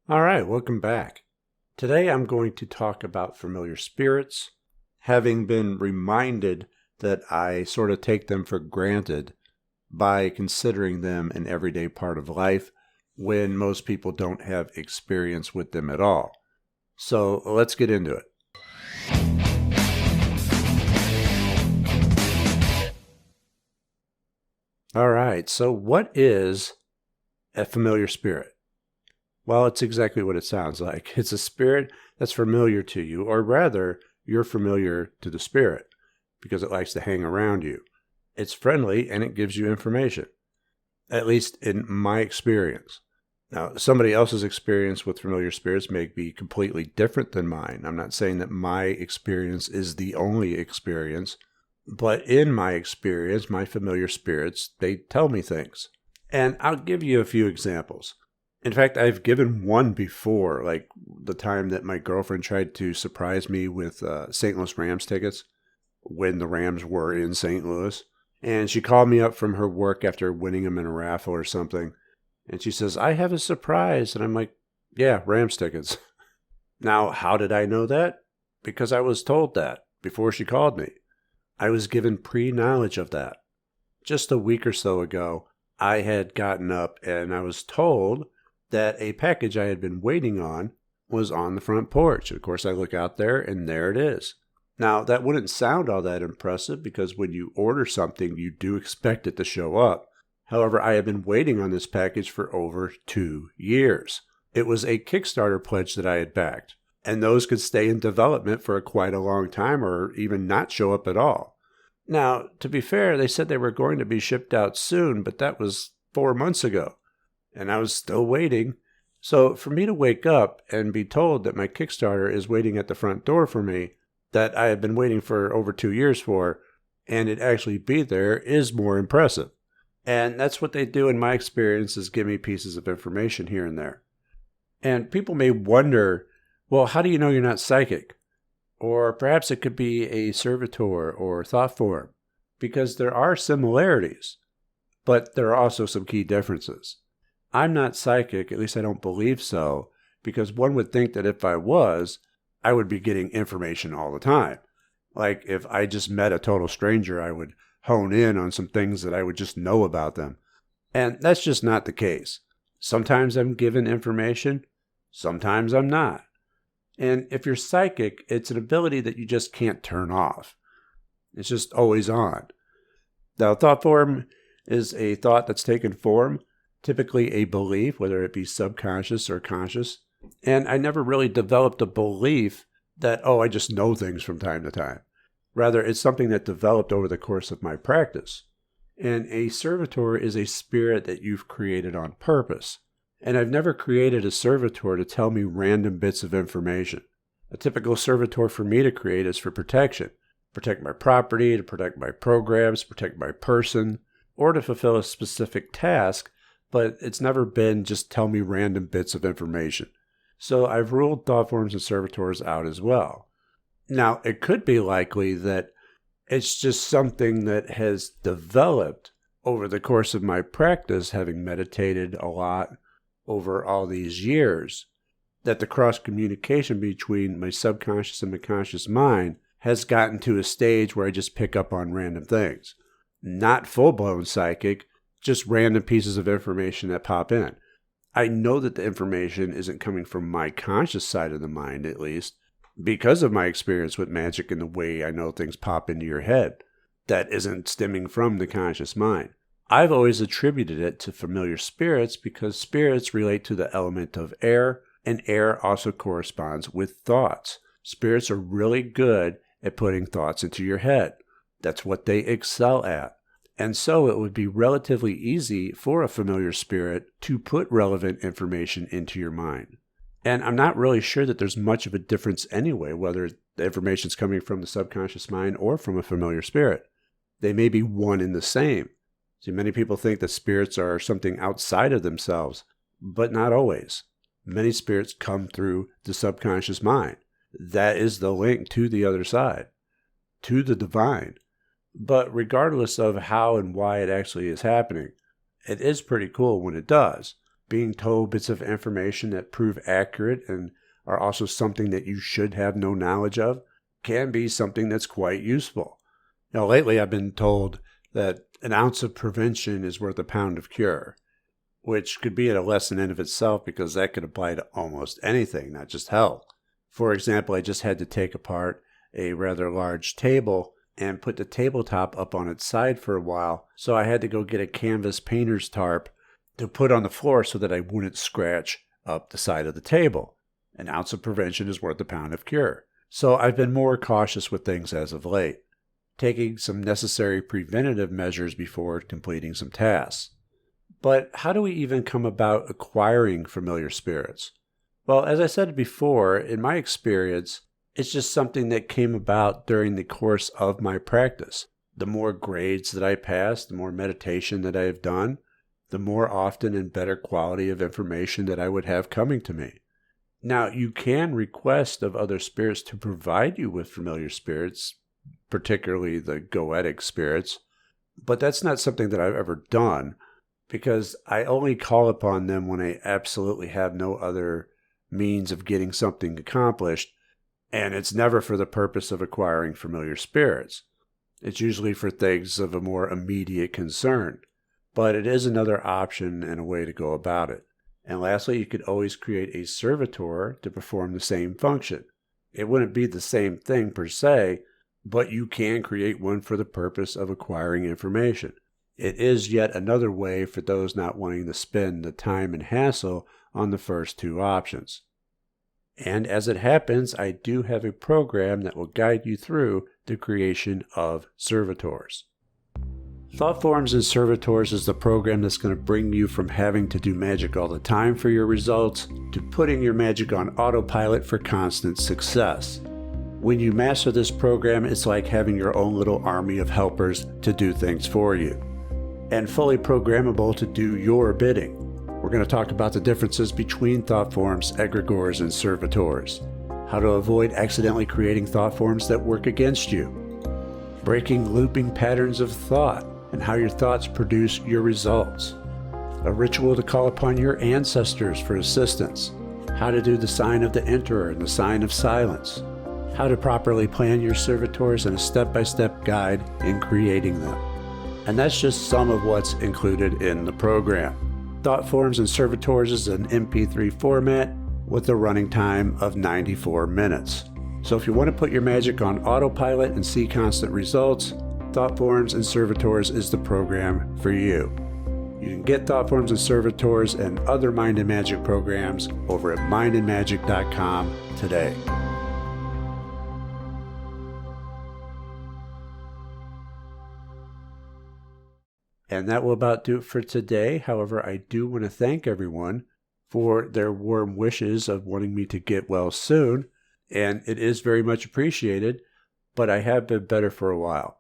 All right, welcome back. Today I'm going to talk about familiar spirits, having been reminded that I sort of take them for granted by considering them an everyday part of life when most people don't have experience with them at all. So let's get into it. All right, so what is a familiar spirit? Well, it's exactly what it sounds like. It's a spirit that's familiar to you, or rather, you're familiar to the spirit because it likes to hang around you. It's friendly and it gives you information, at least in my experience. Now, somebody else's experience with familiar spirits may be completely different than mine. I'm not saying that my experience is the only experience, but in my experience, my familiar spirits, they tell me things. And I'll give you a few examples. In fact, I've given one before, like the time that my girlfriend tried to surprise me with St. Louis Rams tickets when the Rams were in St. Louis. And she called me up from her work after winning them in a raffle or something. And she says, "I have a surprise." And I'm like, "Yeah, Rams tickets." Now, how did I know that? Because I was told that before she called me. I was given pre-knowledge of that. Just a week or so ago, I had gotten up and I was told that a package I had been waiting on was on the front porch. Of course, I look out there and there it is. Now, that wouldn't sound all that impressive because when you order something, you do expect it to show up. However, I have been waiting on this package for over 2 years. It was a Kickstarter pledge that I had backed, and those could stay in development for quite a long time or even not show up at all. Now, to be fair, they said they were going to be shipped out soon, but that was 4 months ago. And I was still waiting. So for me to wake up and be told that my Kickstarter is waiting at the front door for me, that I have been waiting for over 2 years for, and it actually be there is more impressive. And that's what they do in my experience, is give me pieces of information here and there. And people may wonder, well, how do you know you're not psychic? Or perhaps it could be a servitor or thought form, because there are similarities, but there are also some key differences. I'm not psychic, at least I don't believe so, because one would think that if I was, I would be getting information all the time. Like if I just met a total stranger, I would hone in on some things that I would just know about them. And that's just not the case. Sometimes I'm given information, sometimes I'm not. And if you're psychic, it's an ability that you just can't turn off. It's just always on. Now, thought form is a thought that's taken form, typically a belief, whether it be subconscious or conscious. And I never really developed a belief that, I just know things from time to time. Rather, it's something that developed over the course of my practice. And a servitor is a spirit that you've created on purpose. And I've never created a servitor to tell me random bits of information. A typical servitor for me to create is for protection. Protect my property, to protect my programs, protect my person, or to fulfill a specific task, but it's never been just tell me random bits of information. So I've ruled thought forms and servitors out as well. Now, it could be likely that it's just something that has developed over the course of my practice, having meditated a lot over all these years, that the cross-communication between my subconscious and my conscious mind has gotten to a stage where I just pick up on random things. Not full-blown psychic, just random pieces of information that pop in. I know that the information isn't coming from my conscious side of the mind, at least, because of my experience with magic and the way I know things pop into your head. That isn't stemming from the conscious mind. I've always attributed it to familiar spirits because spirits relate to the element of air, and air also corresponds with thoughts. Spirits are really good at putting thoughts into your head. That's what they excel at. And so it would be relatively easy for a familiar spirit to put relevant information into your mind. And I'm not really sure that there's much of a difference anyway, whether the information's coming from the subconscious mind or from a familiar spirit. They may be one and the same. See, many people think that spirits are something outside of themselves, but not always. Many spirits come through the subconscious mind. That is the link to the other side, to the divine. But regardless of how and why it actually is happening, it is pretty cool when it does. being told bits of information that prove accurate and are also something that you should have no knowledge of can be something that's quite useful. Now, lately I've been told that an ounce of prevention is worth a pound of cure, which could be a lesson in of itself because that could apply to almost anything, not just health. For example, I just had to take apart a rather large table and put the tabletop up on its side for a while, so I had to go get a canvas painter's tarp to put on the floor so that I wouldn't scratch up the side of the table. An ounce of prevention is worth a pound of cure. So I've been more cautious with things as of late, taking some necessary preventative measures before completing some tasks. But how do we even come about acquiring familiar spirits? Well, as I said before, in my experience, it's just something that came about during the course of my practice. The more grades that I pass, the more meditation that I have done, the more often and better quality of information that I would have coming to me. Now, you can request of other spirits to provide you with familiar spirits, particularly the Goetic spirits, but that's not something that I've ever done because I only call upon them when I absolutely have no other means of getting something accomplished, and it's never for the purpose of acquiring familiar spirits. It's usually for things of a more immediate concern, but it is another option and a way to go about it. And lastly, you could always create a servitor to perform the same function. It wouldn't be the same thing per se, but you can create one for the purpose of acquiring information. It is yet another way for those not wanting to spend the time and hassle on the first two options. And as it happens, I do have a program that will guide you through the creation of servitors. Thought Forms and Servitors is the program that's going to bring you from having to do magic all the time for your results to putting your magic on autopilot for constant success. When you master this program, it's like having your own little army of helpers to do things for you, and fully programmable to do your bidding. We're going to talk about the differences between thought forms, egregores, and servitors, how to avoid accidentally creating thought forms that work against you, breaking looping patterns of thought, and how your thoughts produce your results, a ritual to call upon your ancestors for assistance, how to do the sign of the Emperor and the sign of silence, how to properly plan your servitors, and a step-by-step guide in creating them. And that's just some of what's included in the program. Thought Forms and Servitors is an MP3 format with a running time of 94 minutes. So if you want to put your magic on autopilot and see constant results, Thought Forms and Servitors is the program for you. You can get Thought Forms and Servitors and other Mind and Magic programs over at mindandmagic.com today. And that will about do it for today. However, I do want to thank everyone for their warm wishes of wanting me to get well soon. And it is very much appreciated, but I have been better for a while.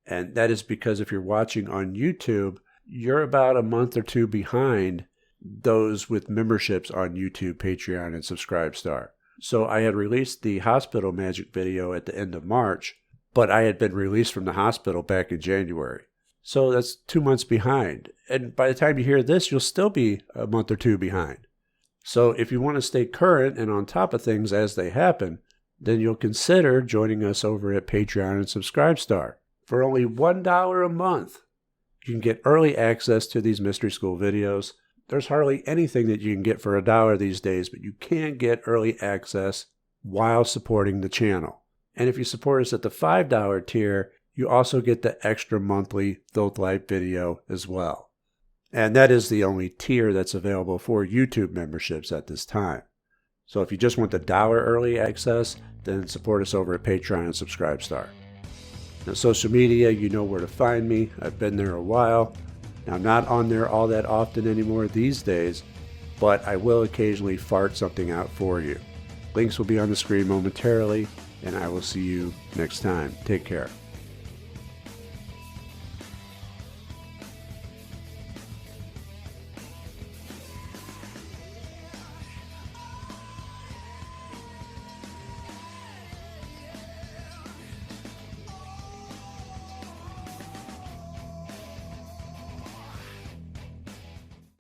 And that is because if you're watching on YouTube, you're about a month or two behind those with memberships on YouTube, Patreon, and Subscribestar. So I had released the hospital magic video at the end of March, but I had been released from the hospital back in January. So that's 2 months behind. And by the time you hear this, you'll still be a month or two behind. So if you want to stay current and on top of things as they happen, then you'll consider joining us over at Patreon and Subscribestar. For only $1 a month, you can get early access to these Mystery School videos. There's hardly anything that you can get for $1 these days, but you can get early access while supporting the channel. And if you support us at the $5 tier, you also get the extra monthly Thoth Light video as well. And that is the only tier that's available for YouTube memberships at this time. So if you just want the $1 early access, then support us over at Patreon and Subscribestar. Now, social media, you know where to find me. I've been there a while. Now, I'm not on there all that often anymore these days, but I will occasionally fart something out for you. Links will be on the screen momentarily, and I will see you next time. Take care.